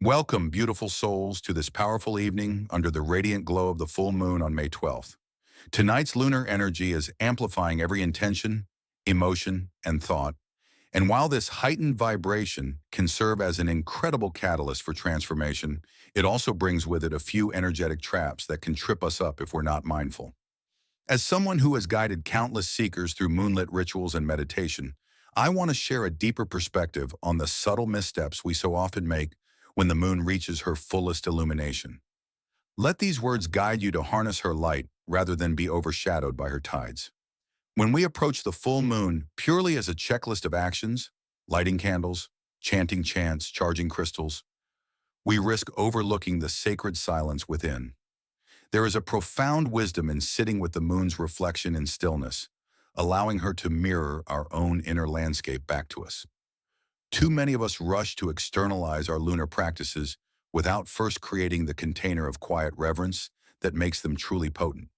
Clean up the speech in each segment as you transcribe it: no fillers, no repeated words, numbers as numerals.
Welcome, beautiful souls, to this powerful evening under the radiant glow of the full moon on May 12th. Tonight's lunar energy is amplifying every intention, emotion, and thought. And while this heightened vibration can serve as an incredible catalyst for transformation, it also brings with it a few energetic traps that can trip us up if we're not mindful. As someone who has guided countless seekers through moonlit rituals and meditation, I want to share a deeper perspective on the subtle missteps we so often make when the moon reaches her fullest illumination. Let these words guide you to harness her light rather than be overshadowed by her tides. When we approach the full moon purely as a checklist of actions, lighting candles, chanting chants, charging crystals, we risk overlooking the sacred silence within. There is a profound wisdom in sitting with the moon's reflection in stillness, allowing her to mirror our own inner landscape back to us. Too many of us rush to externalize our lunar practices without first creating the container of quiet reverence that makes them truly potent.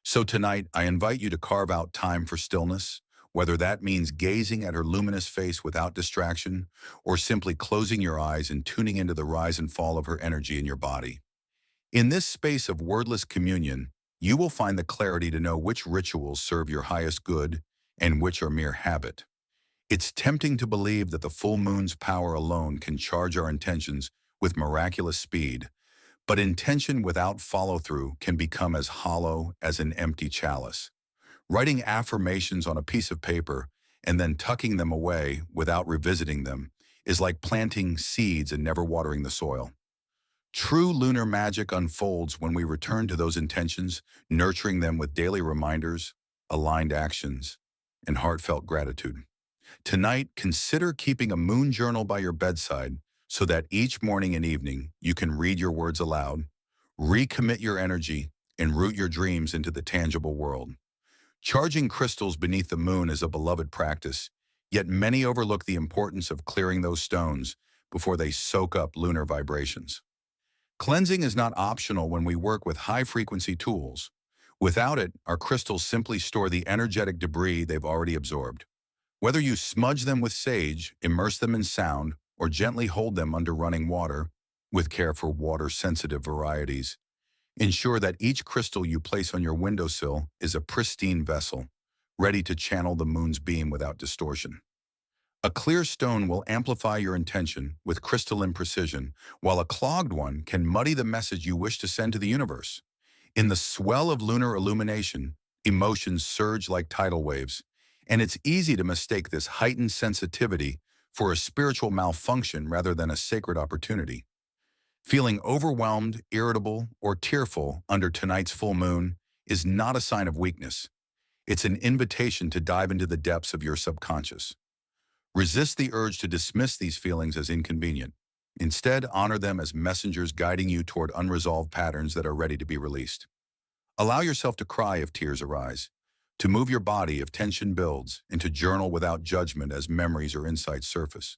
So tonight, I invite you to carve out time for stillness, whether that means gazing at her luminous face without distraction, or simply closing your eyes and tuning into the rise and fall of her energy in your body. In this space of wordless communion, you will find the clarity to know which rituals serve your highest good and which are mere habit. It's tempting to believe that the full moon's power alone can charge our intentions with miraculous speed, but intention without follow-through can become as hollow as an empty chalice. Writing affirmations on a piece of paper and then tucking them away without revisiting them is like planting seeds and never watering the soil. True lunar magic unfolds when we return to those intentions, nurturing them with daily reminders, aligned actions, and heartfelt gratitude. Tonight, consider keeping a moon journal by your bedside so that each morning and evening you can read your words aloud, recommit your energy, and root your dreams into the tangible world. Charging crystals beneath the moon is a beloved practice, yet many overlook the importance of clearing those stones before they soak up lunar vibrations. Cleansing is not optional when we work with high-frequency tools. Without it, our crystals simply store the energetic debris they've already absorbed. Whether you smudge them with sage, immerse them in sound, or gently hold them under running water, with care for water-sensitive varieties, ensure that each crystal you place on your windowsill is a pristine vessel, ready to channel the moon's beam without distortion. A clear stone will amplify your intention with crystalline precision, while a clogged one can muddy the message you wish to send to the universe. In the swell of lunar illumination, emotions surge like tidal waves, and it's easy to mistake this heightened sensitivity for a spiritual malfunction rather than a sacred opportunity. Feeling overwhelmed, irritable, or tearful under tonight's full moon is not a sign of weakness. It's an invitation to dive into the depths of your subconscious. Resist the urge to dismiss these feelings as inconvenient. Instead, honor them as messengers guiding you toward unresolved patterns that are ready to be released. Allow yourself to cry if tears arise, to move your body if tension builds, and to journal without judgment as memories or insights surface.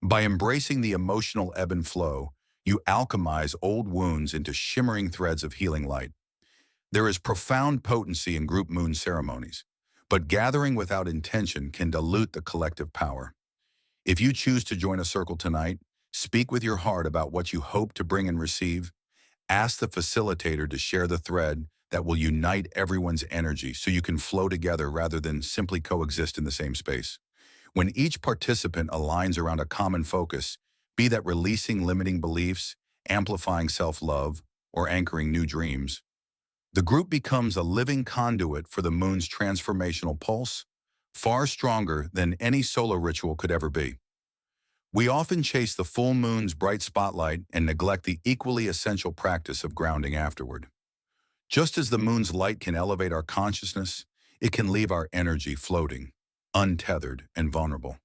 By embracing the emotional ebb and flow, you alchemize old wounds into shimmering threads of healing light. There is profound potency in group moon ceremonies, but gathering without intention can dilute the collective power. If you choose to join a circle tonight, speak with your heart about what you hope to bring and receive. Ask the facilitator to share the thread that will unite everyone's energy so you can flow together rather than simply coexist in the same space. When each participant aligns around a common focus, be that releasing limiting beliefs, amplifying self-love, or anchoring new dreams, the group becomes a living conduit for the moon's transformational pulse, far stronger than any solo ritual could ever be. We often chase the full moon's bright spotlight and neglect the equally essential practice of grounding afterward. Just as the moon's light can elevate our consciousness, it can leave our energy floating, untethered, and vulnerable.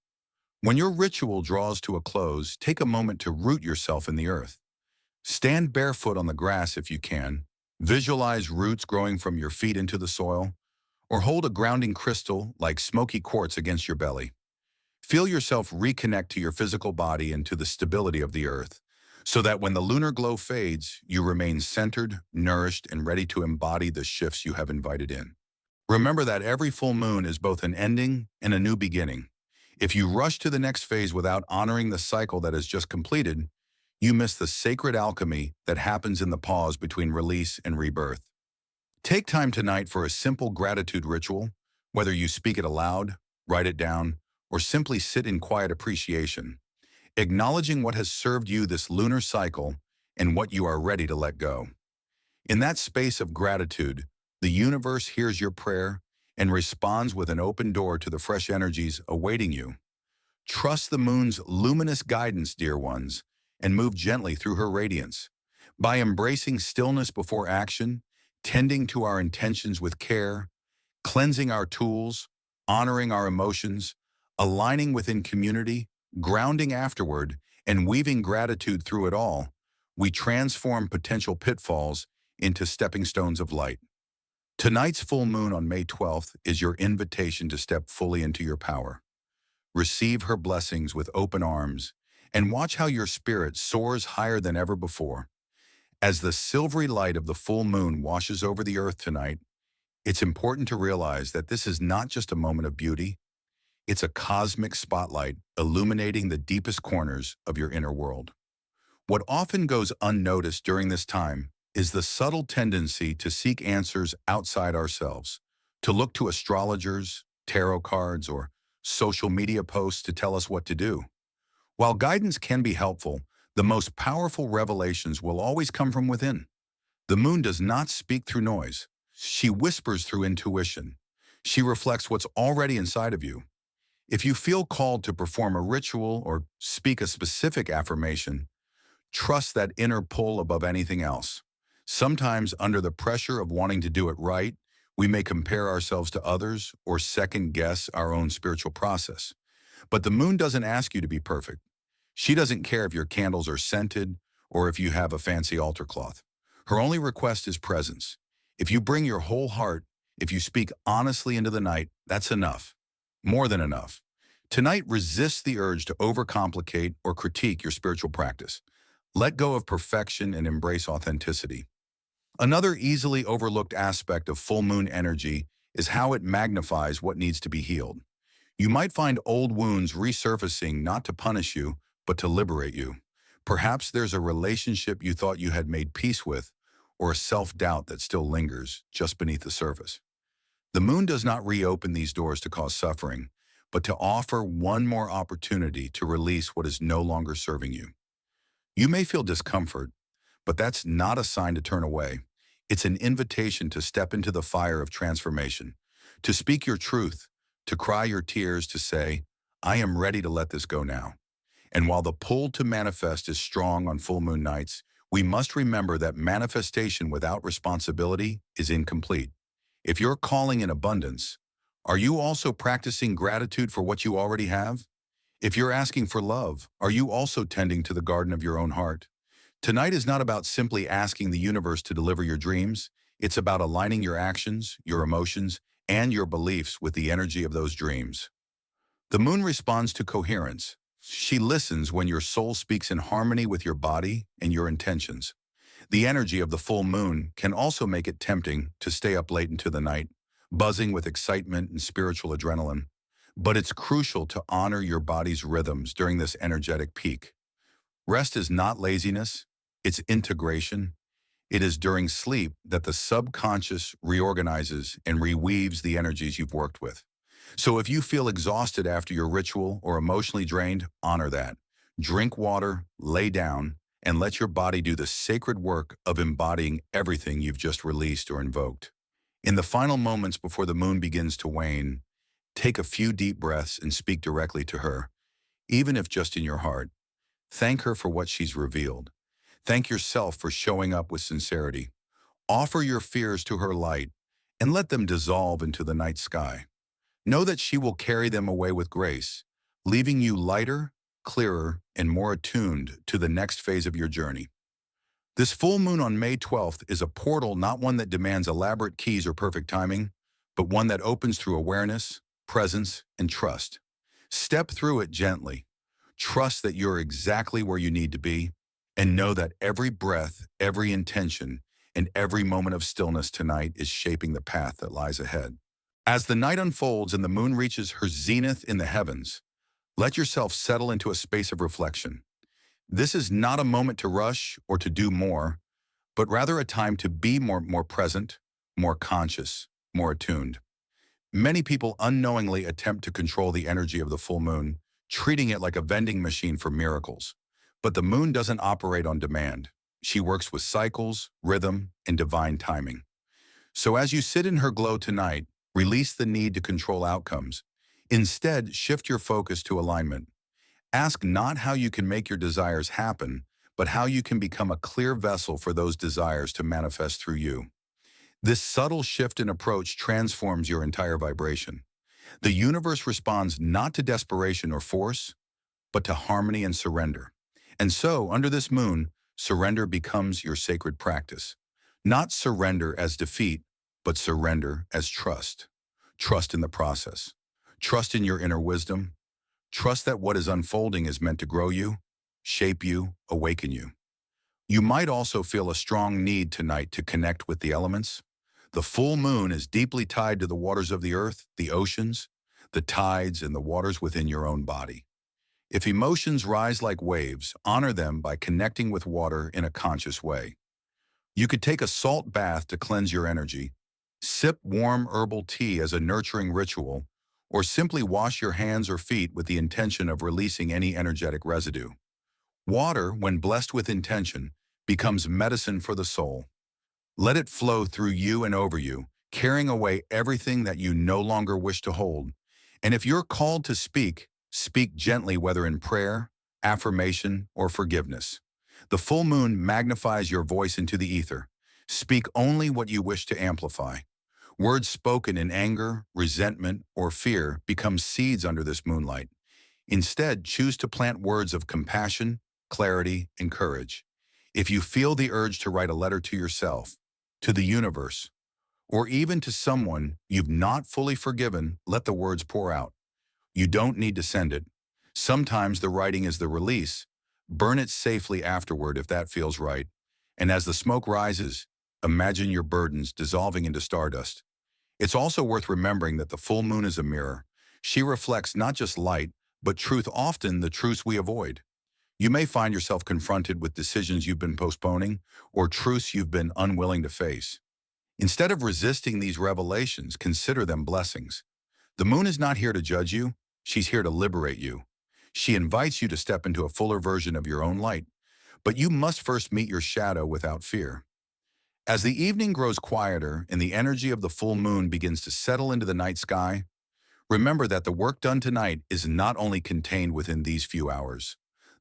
When your ritual draws to a close, take a moment to root yourself in the earth. Stand barefoot on the grass if you can. Visualize roots growing from your feet into the soil, or hold a grounding crystal like smoky quartz against your belly. Feel yourself reconnect to your physical body and to the stability of the earth, so that when the lunar glow fades, you remain centered, nourished, and ready to embody the shifts you have invited in. Remember that every full moon is both an ending and a new beginning. If you rush to the next phase without honoring the cycle that has just completed, You miss the sacred alchemy that happens in the pause between release and rebirth. Take time tonight for a simple gratitude ritual, whether you speak it aloud, write it down, or simply sit in quiet appreciation, acknowledging what has served you this lunar cycle and what you are ready to let go. In that space of gratitude, the universe hears your prayer and responds with an open door to the fresh energies awaiting you. Trust the moon's luminous guidance, dear ones, and move gently through her radiance. By embracing stillness before action, tending to our intentions with care, cleansing our tools, honoring our emotions, aligning within community, grounding afterward, and weaving gratitude through it all, we transform potential pitfalls into stepping stones of light. Tonight's full moon on May 12th is your invitation to step fully into your power. Receive her blessings with open arms and watch how your spirit soars higher than ever before. As the silvery light of the full moon washes over the earth tonight, it's important to realize that this is not just a moment of beauty, it's a cosmic spotlight illuminating the deepest corners of your inner world. What often goes unnoticed during this time is the subtle tendency to seek answers outside ourselves, to look to astrologers, tarot cards, or social media posts to tell us what to do. While guidance can be helpful, the most powerful revelations will always come from within. The moon does not speak through noise. She whispers through intuition. She reflects what's already inside of you. If you feel called to perform a ritual or speak a specific affirmation, trust that inner pull above anything else. Sometimes, under the pressure of wanting to do it right, we may compare ourselves to others or second-guess our own spiritual process. But the moon doesn't ask you to be perfect. She doesn't care if your candles are scented or if you have a fancy altar cloth. Her only request is presence. If you bring your whole heart, if you speak honestly into the night, that's enough. More than enough. Tonight, resist the urge to overcomplicate or critique your spiritual practice. Let go of perfection and embrace authenticity. Another easily overlooked aspect of full moon energy is how it magnifies what needs to be healed. You might find old wounds resurfacing not to punish you, but to liberate you. Perhaps there's a relationship you thought you had made peace with, or a self-doubt that still lingers just beneath the surface. The moon does not reopen these doors to cause suffering, but to offer one more opportunity to release what is no longer serving you. You may feel discomfort, but that's not a sign to turn away. It's an invitation to step into the fire of transformation, to speak your truth, to cry your tears, to say, I am ready to let this go now. And while the pull to manifest is strong on full moon nights, we must remember that manifestation without responsibility is incomplete. If you're calling in abundance, are you also practicing gratitude for what you already have? If you're asking for love, are you also tending to the garden of your own heart? Tonight is not about simply asking the universe to deliver your dreams. It's about aligning your actions, your emotions, and your beliefs with the energy of those dreams. The moon responds to coherence. She listens when your soul speaks in harmony with your body and your intentions. The energy of the full moon can also make it tempting to stay up late into the night, buzzing with excitement and spiritual adrenaline. But it's crucial to honor your body's rhythms during this energetic peak. Rest is not laziness, it's integration. It is during sleep that the subconscious reorganizes and reweaves the energies you've worked with. So if you feel exhausted after your ritual or emotionally drained, honor that. Drink water, lay down, and let your body do the sacred work of embodying everything you've just released or invoked. In the final moments before the moon begins to wane, take a few deep breaths and speak directly to her, even if just in your heart. Thank her for what she's revealed. Thank yourself for showing up with sincerity. Offer your fears to her light and let them dissolve into the night sky. Know that she will carry them away with grace, leaving you lighter, clearer, and more attuned to the next phase of your journey. This full moon on May 12th is a portal, not one that demands elaborate keys or perfect timing, but one that opens through awareness, presence, and trust. Step through it gently. Trust that you're exactly where you need to be, and know that every breath, every intention, and every moment of stillness tonight is shaping the path that lies ahead. As the night unfolds and the moon reaches her zenith in the heavens, let yourself settle into a space of reflection. This is not a moment to rush or to do more, but rather a time to be more present, more conscious, more attuned. Many people unknowingly attempt to control the energy of the full moon, treating it like a vending machine for miracles. But the moon doesn't operate on demand. She works with cycles, rhythm, and divine timing. So as you sit in her glow tonight, release the need to control outcomes. Instead, shift your focus to alignment. Ask not how you can make your desires happen, but how you can become a clear vessel for those desires to manifest through you. This subtle shift in approach transforms your entire vibration. The universe responds not to desperation or force, but to harmony and surrender. And so, under this moon, surrender becomes your sacred practice. Not surrender as defeat, but surrender as trust. Trust in the process. Trust in your inner wisdom. Trust that what is unfolding is meant to grow you, shape you, awaken you. You might also feel a strong need tonight to connect with the elements. The full moon is deeply tied to the waters of the earth, the oceans, the tides, and the waters within your own body. If emotions rise like waves, honor them by connecting with water in a conscious way. You could take a salt bath to cleanse your energy, sip warm herbal tea as a nurturing ritual, or simply wash your hands or feet with the intention of releasing any energetic residue. Water, when blessed with intention, becomes medicine for the soul. Let it flow through you and over you, carrying away everything that you no longer wish to hold. And if you're called to speak, speak gently, whether in prayer, affirmation, or forgiveness. The full moon magnifies your voice into the ether. Speak only what you wish to amplify. Words spoken in anger, resentment, or fear become seeds under this moonlight. Instead, choose to plant words of compassion, clarity, and courage. If you feel the urge to write a letter to yourself, to the universe, or even to someone you've not fully forgiven, let the words pour out. You don't need to send it. Sometimes the writing is the release. Burn it safely afterward if that feels right. And as the smoke rises, imagine your burdens dissolving into stardust. It's also worth remembering that the full moon is a mirror. She reflects not just light, but truth, often the truths we avoid. You may find yourself confronted with decisions you've been postponing or truths you've been unwilling to face. Instead of resisting these revelations, consider them blessings. The moon is not here to judge you. She's here to liberate you. She invites you to step into a fuller version of your own light. But you must first meet your shadow without fear. As the evening grows quieter and the energy of the full moon begins to settle into the night sky, remember that the work done tonight is not only contained within these few hours.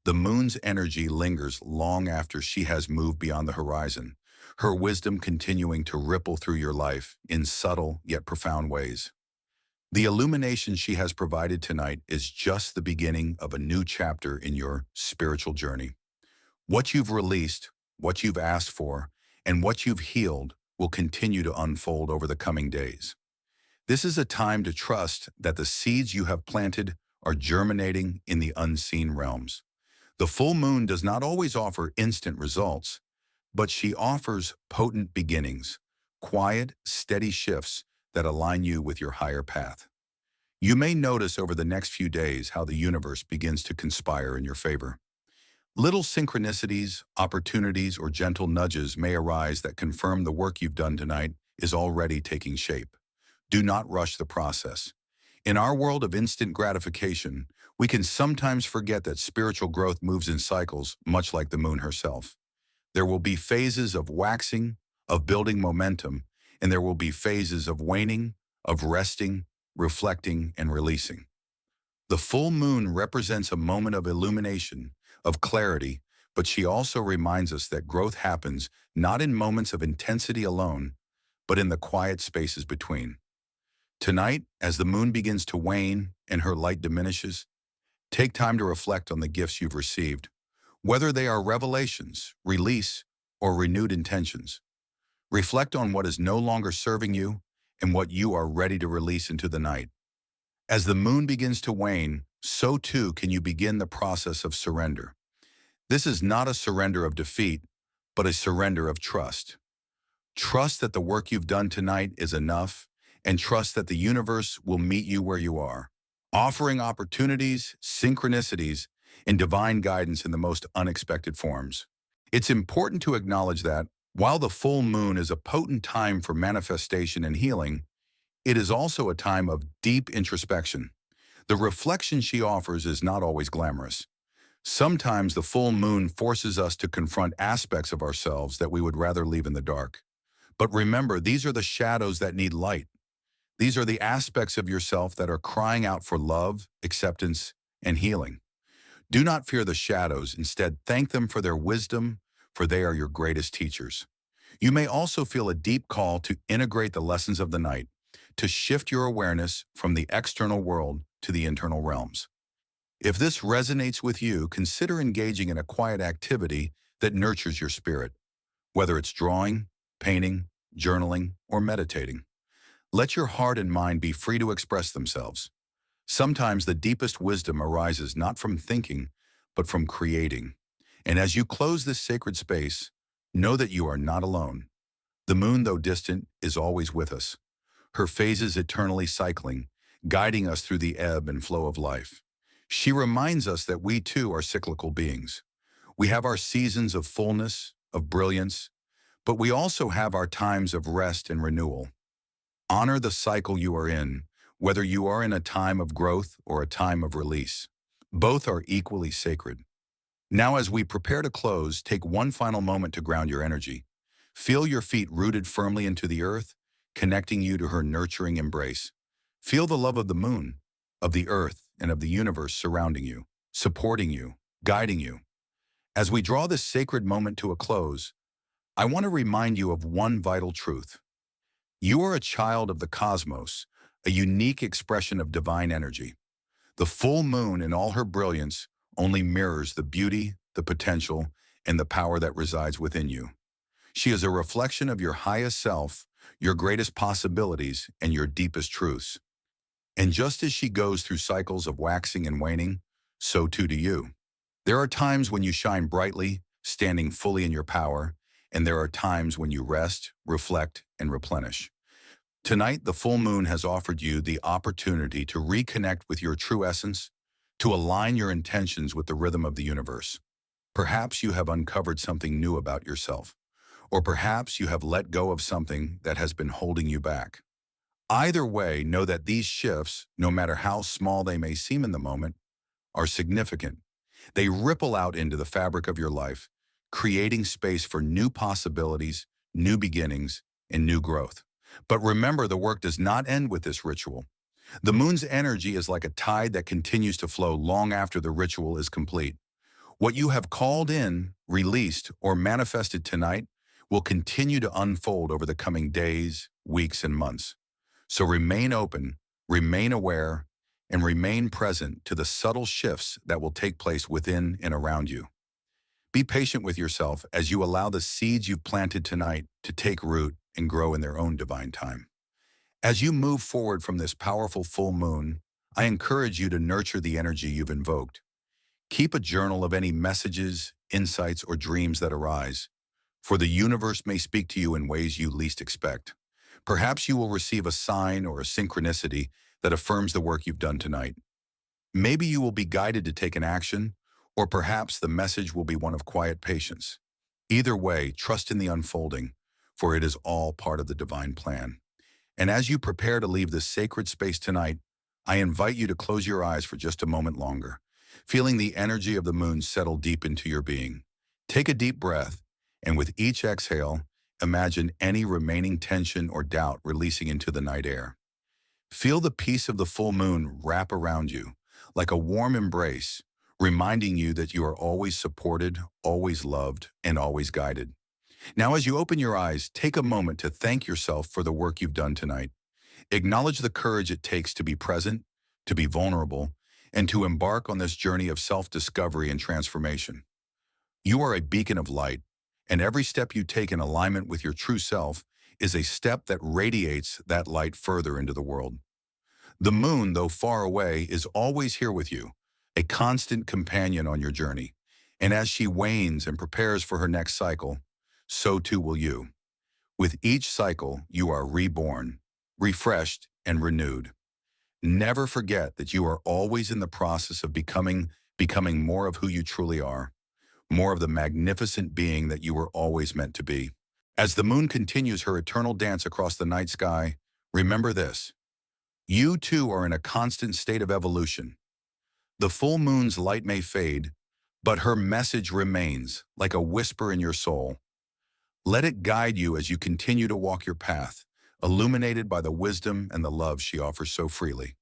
The moon's energy lingers long after she has moved beyond the horizon, her wisdom continuing to ripple through your life in subtle yet profound ways. The illumination she has provided tonight is just the beginning of a new chapter in your spiritual journey. What you've released, what you've asked for, and what you've healed will continue to unfold over the coming days. This is a time to trust that the seeds you have planted are germinating in the unseen realms. The full moon does not always offer instant results, but she offers potent beginnings, quiet, steady shifts that align you with your higher path. You may notice over the next few days how the universe begins to conspire in your favor. Little synchronicities, opportunities, or gentle nudges may arise that confirm the work you've done tonight is already taking shape. Do not rush the process. In our world of instant gratification, we can sometimes forget that spiritual growth moves in cycles, much like the moon herself. There will be phases of waxing, of building momentum, and there will be phases of waning, of resting, reflecting, and releasing. The full moon represents a moment of illumination, of clarity, but she also reminds us that growth happens not in moments of intensity alone, but in the quiet spaces between. Tonight, as the moon begins to wane and her light diminishes, take time to reflect on the gifts you've received, whether they are revelations, release, or renewed intentions. Reflect on what is no longer serving you and what you are ready to release into the night. As the moon begins to wane, so too can you begin the process of surrender. This is not a surrender of defeat, but a surrender of trust. Trust that the work you've done tonight is enough, and trust that the universe will meet you where you are, offering opportunities, synchronicities, and divine guidance in the most unexpected forms. It's important to acknowledge that, while the full moon is a potent time for manifestation and healing, it is also a time of deep introspection. The reflection she offers is not always glamorous. Sometimes the full moon forces us to confront aspects of ourselves that we would rather leave in the dark. But remember, these are the shadows that need light. These are the aspects of yourself that are crying out for love, acceptance, and healing. Do not fear the shadows. Instead, thank them for their wisdom, for they are your greatest teachers. You may also feel a deep call to integrate the lessons of the night, to shift your awareness from the external world to the internal realms. If this resonates with you, consider engaging in a quiet activity that nurtures your spirit, whether it's drawing, painting, journaling, or meditating. Let your heart and mind be free to express themselves. Sometimes the deepest wisdom arises not from thinking, but from creating. And as you close this sacred space, know that you are not alone. The moon, though distant, is always with us, her phases eternally cycling, guiding us through the ebb and flow of life. She reminds us that we too are cyclical beings. We have our seasons of fullness, of brilliance, but we also have our times of rest and renewal. Honor the cycle you are in, whether you are in a time of growth or a time of release. Both are equally sacred. Now, as we prepare to close, take one final moment to ground your energy. Feel your feet rooted firmly into the earth, connecting you to her nurturing embrace. Feel the love of the moon, of the earth, and of the universe surrounding you, supporting you, guiding you. As we draw this sacred moment to a close, I want to remind you of one vital truth. You are a child of the cosmos, a unique expression of divine energy. The full moon in all her brilliance only mirrors the beauty, the potential, and the power that resides within you. She is a reflection of your highest self, your greatest possibilities, and your deepest truths. And just as she goes through cycles of waxing and waning, so too do you. There are times when you shine brightly, standing fully in your power, and there are times when you rest, reflect, and replenish. Tonight, the full moon has offered you the opportunity to reconnect with your true essence, to align your intentions with the rhythm of the universe. Perhaps you have uncovered something new about yourself, or perhaps you have let go of something that has been holding you back. Either way, know that these shifts, no matter how small they may seem in the moment, are significant. They ripple out into the fabric of your life, creating space for new possibilities, new beginnings, and new growth. But remember, the work does not end with this ritual. The moon's energy is like a tide that continues to flow long after the ritual is complete. What you have called in, released, or manifested tonight will continue to unfold over the coming days, weeks, and months. So remain open, remain aware, and remain present to the subtle shifts that will take place within and around you. Be patient with yourself as you allow the seeds you've planted tonight to take root and grow in their own divine time. As you move forward from this powerful full moon, I encourage you to nurture the energy you've invoked. Keep a journal of any messages, insights, or dreams that arise, for the universe may speak to you in ways you least expect. Perhaps you will receive a sign or a synchronicity that affirms the work you've done tonight. Maybe you will be guided to take an action, or perhaps the message will be one of quiet patience. Either way, trust in the unfolding, for it is all part of the divine plan. And as you prepare to leave this sacred space tonight, I invite you to close your eyes for just a moment longer, feeling the energy of the moon settle deep into your being. Take a deep breath, and with each exhale, imagine any remaining tension or doubt releasing into the night air. Feel the peace of the full moon wrap around you, like a warm embrace, reminding you that you are always supported, always loved, and always guided. Now, as you open your eyes, take a moment to thank yourself for the work you've done tonight. Acknowledge the courage it takes to be present, to be vulnerable, and to embark on this journey of self-discovery and transformation. You are a beacon of light, and every step you take in alignment with your true self is a step that radiates that light further into the world. The moon, though far away, is always here with you, a constant companion on your journey. And as she wanes and prepares for her next cycle, so too will you. With each cycle, you are reborn, refreshed, and renewed. Never forget that you are always in the process of becoming becoming more of who you truly are, more of the magnificent being that you were always meant to be. As the moon continues her eternal dance across the night sky, remember this. You too are in a constant state of evolution. The full moon's light may fade, but her message remains like a whisper in your soul. Let it guide you as you continue to walk your path, illuminated by the wisdom and the love she offers so freely.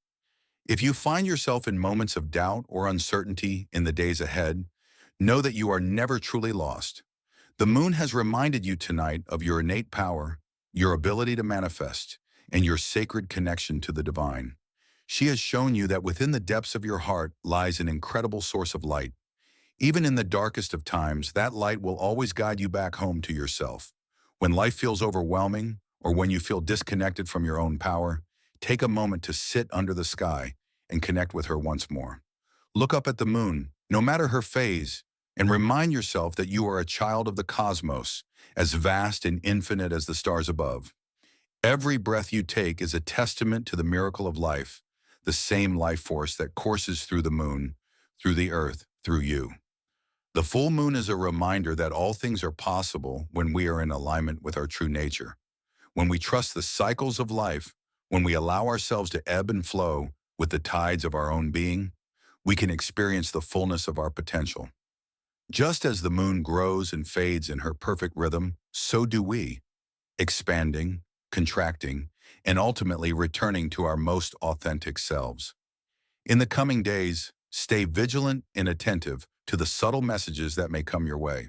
If you find yourself in moments of doubt or uncertainty in the days ahead, know that you are never truly lost. The moon has reminded you tonight of your innate power, your ability to manifest, and your sacred connection to the divine. She has shown you that within the depths of your heart lies an incredible source of light. Even in the darkest of times, that light will always guide you back home to yourself. When life feels overwhelming, or when you feel disconnected from your own power, take a moment to sit under the sky and connect with her once more. Look up at the moon, no matter her phase, and remind yourself that you are a child of the cosmos, as vast and infinite as the stars above. Every breath you take is a testament to the miracle of life, the same life force that courses through the moon, through the earth, through you. The full moon is a reminder that all things are possible when we are in alignment with our true nature. When we trust the cycles of life, when we allow ourselves to ebb and flow with the tides of our own being, we can experience the fullness of our potential. Just as the moon grows and fades in her perfect rhythm, so do we, expanding, contracting, and ultimately returning to our most authentic selves. In the coming days, stay vigilant and attentive to the subtle messages that may come your way.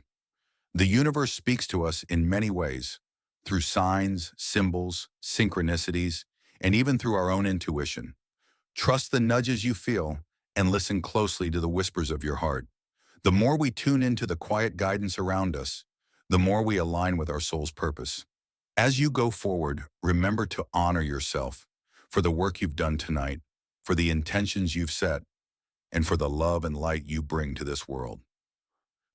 The universe speaks to us in many ways, through signs, symbols, synchronicities, and even through our own intuition. Trust the nudges you feel and listen closely to the whispers of your heart. The more we tune into the quiet guidance around us, the more we align with our soul's purpose. As you go forward, remember to honor yourself for the work you've done tonight, for the intentions you've set, and for the love and light you bring to this world.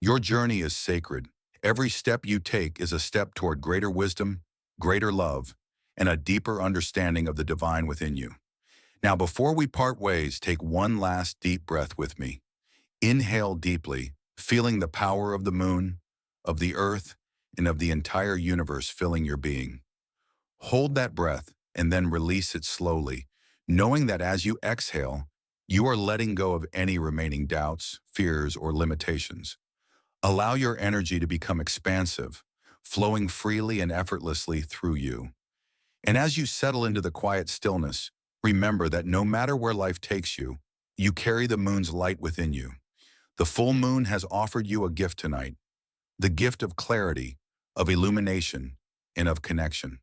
Your journey is sacred. Every step you take is a step toward greater wisdom, greater love, and a deeper understanding of the divine within you. Now, before we part ways, take one last deep breath with me. Inhale deeply, feeling the power of the moon, of the earth, and of the entire universe filling your being. Hold that breath and then release it slowly, knowing that as you exhale, you are letting go of any remaining doubts, fears, or limitations. Allow your energy to become expansive, flowing freely and effortlessly through you. And as you settle into the quiet stillness, remember that no matter where life takes you, you carry the moon's light within you. The full moon has offered you a gift tonight, the gift of clarity, of illumination, and of connection.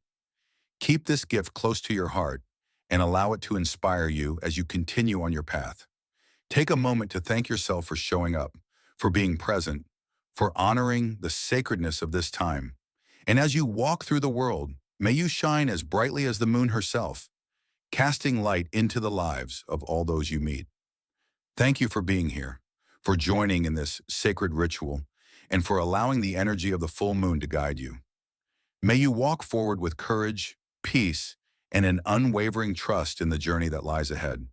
Keep this gift close to your heart and allow it to inspire you as you continue on your path. Take a moment to thank yourself for showing up, for being present, for honoring the sacredness of this time. And as you walk through the world, may you shine as brightly as the moon herself, casting light into the lives of all those you meet. Thank you for being here, for joining in this sacred ritual, and for allowing the energy of the full moon to guide you. May you walk forward with courage, peace, and an unwavering trust in the journey that lies ahead.